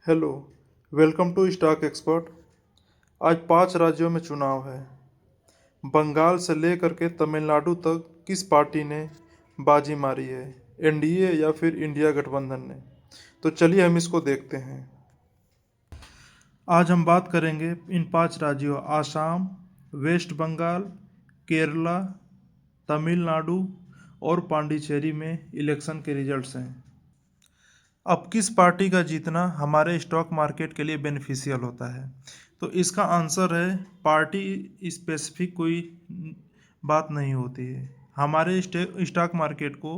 Hello, welcome to stock expert. आज 5 राज्यों में चुनाव है। बंगाल से लेकर के तमिलनाडु तक किस पार्टी ने बाजी मारी है, एनडीए या फिर इंडिया गठबंधन ने? तो चलिए हम इसको देखते हैं। आज हम बात करेंगे इन 5 राज्यों आसाम, वेस्ट बंगाल, केरला, तमिलनाडु और पांडिचेरी में इलेक्शन के रिजल्ट्स हैं। अब किस पार्टी का जीतना हमारे स्टॉक मार्केट के लिए बेनिफिशियल होता है? तो इसका आंसर है पार्टी स्पेसिफिक कोई बात नहीं होती है। हमारे स्टॉक मार्केट को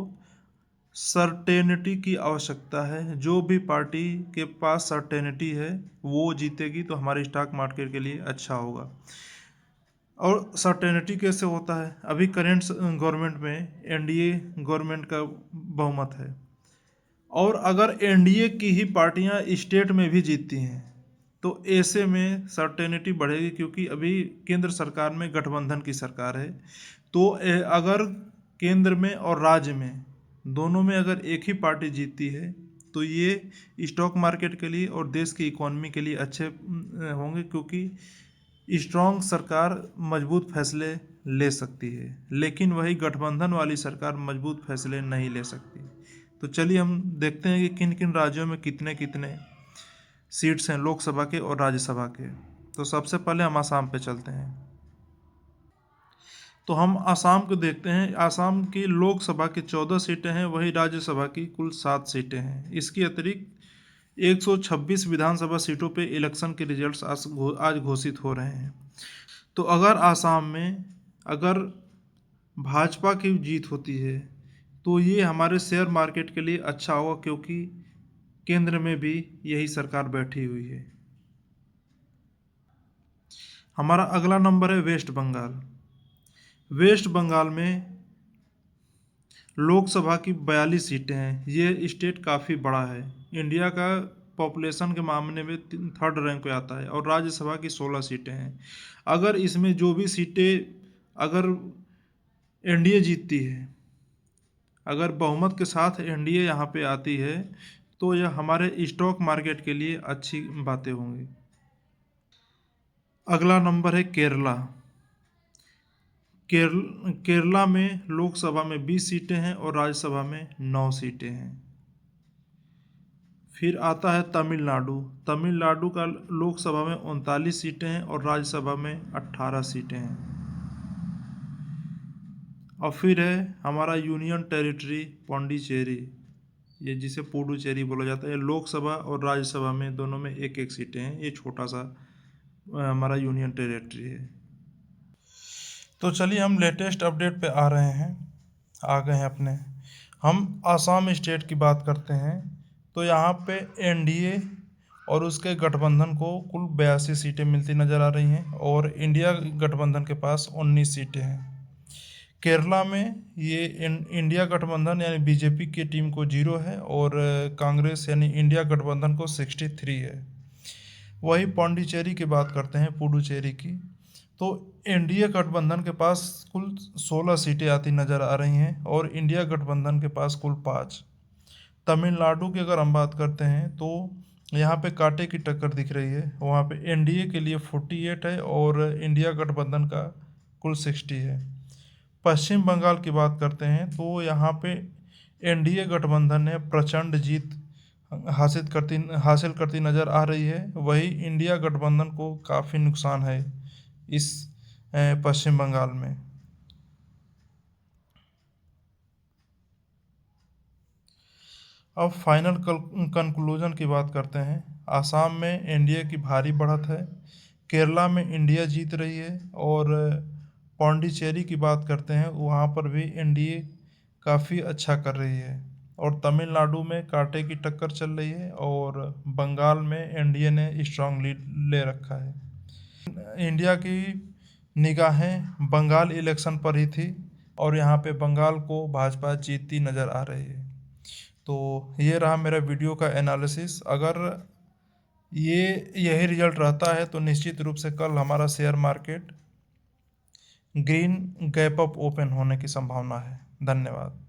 सर्टेनिटी की आवश्यकता है। जो भी पार्टी के पास सर्टेनिटी है वो जीतेगी तो हमारे स्टॉक मार्केट के लिए अच्छा होगा। और सर्टेनिटी कैसे होता है? अभी करेंट गवर्नमेंट में एनडीए गवर्नमेंट का बहुमत है, और अगर एनडीए की ही पार्टियां स्टेट में भी जीतती हैं तो ऐसे में सर्टेनिटी बढ़ेगी, क्योंकि अभी केंद्र सरकार में गठबंधन की सरकार है। तो अगर केंद्र में और राज्य में दोनों में अगर एक ही पार्टी जीतती है तो ये स्टॉक मार्केट के लिए और देश की इकोनॉमी के लिए अच्छे होंगे, क्योंकि स्ट्रॉन्ग सरकार मजबूत फैसले ले सकती है, लेकिन वही गठबंधन वाली सरकार मजबूत फैसले नहीं ले सकती। तो चलिए हम देखते हैं कि किन किन राज्यों में कितने कितने सीट्स हैं लोकसभा के और राज्यसभा के। तो सबसे पहले हम आसाम पे चलते हैं। तो हम आसाम को देखते हैं। आसाम की लोकसभा की 14 सीटें हैं, वही राज्यसभा की कुल 7 सीटें हैं। इसके अतिरिक्त 126 विधानसभा सीटों पे इलेक्शन के रिजल्ट्स आज घोषित हो रहे हैं। तो अगर आसाम में अगर भाजपा की जीत होती है तो ये हमारे शेयर मार्केट के लिए अच्छा होगा, क्योंकि केंद्र में भी यही सरकार बैठी हुई है। हमारा अगला नंबर है वेस्ट बंगाल। वेस्ट बंगाल में लोकसभा की 42 सीटें हैं। ये स्टेट काफ़ी बड़ा है, इंडिया का पॉपुलेशन के मामले में 3rd रैंक पे आता है, और राज्यसभा की 16 सीटें हैं। अगर इसमें जो भी सीटें अगर एनडीए जीतती है, अगर बहुमत के साथ एनडीए यहाँ पे आती है तो यह हमारे स्टॉक मार्केट के लिए अच्छी बातें होंगी। अगला नंबर है केरला। केरला में लोकसभा में 20 सीटें हैं और राज्यसभा में 9 सीटें हैं। फिर आता है तमिलनाडु। तमिलनाडु का लोकसभा में 39 सीटें हैं और राज्यसभा में 18 सीटें हैं। और फिर है हमारा यूनियन टेरिटरी पौंडीचेरी, ये जिसे पुडुचेरी बोला जाता है। लोकसभा और राज्यसभा में दोनों में एक एक सीटें हैं। ये छोटा सा हमारा यूनियन टेरिटरी है। तो चलिए हम लेटेस्ट अपडेट पे आ रहे हैं, आ गए हैं अपने। हम आसाम स्टेट की बात करते हैं। तो यहाँ पे एनडीए और उसके गठबंधन को कुल 82 सीटें मिलती नज़र आ रही हैं, और इंडिया गठबंधन के पास 19 सीटें हैं। केरला में ये इंडिया गठबंधन यानी बीजेपी की टीम को 0 है, और कांग्रेस यानी इंडिया गठबंधन को 63 है। वही पौंडीचेरी की बात करते हैं, पुडुचेरी की। तो एनडीए गठबंधन के पास कुल 16 सीटें आती नज़र आ रही हैं, और इंडिया गठबंधन के पास कुल 5। तमिलनाडु की अगर हम बात करते हैं तो यहाँ पे कांटे की टक्कर दिख रही है। वहाँ पे एनडीए के लिए 48 है और इंडिया गठबंधन का कुल 60 है। पश्चिम बंगाल की बात करते हैं तो यहाँ पे एनडीए गठबंधन ने प्रचंड जीत हासिल करती नज़र आ रही है। वही इंडिया गठबंधन को काफ़ी नुकसान है इस पश्चिम बंगाल में। अब फाइनल कंक्लूजन की बात करते हैं। आसाम में एनडीए की भारी बढ़त है, केरला में इंडिया जीत रही है, और पौंडीचेरी की बात करते हैं वहाँ पर भी एनडीए काफ़ी अच्छा कर रही है, और तमिलनाडु में कांटे की टक्कर चल रही है, और बंगाल में एनडीए ने स्ट्रांग लीड ले रखा है। इंडिया की निगाहें बंगाल इलेक्शन पर ही थी, और यहाँ पे बंगाल को भाजपा जीतती नज़र आ रही है। तो ये रहा मेरा वीडियो का एनालिसिस। अगर यही रिजल्ट रहता है तो निश्चित रूप से कल हमारा share market green gap up open होने की संभावना है। धन्यवाद।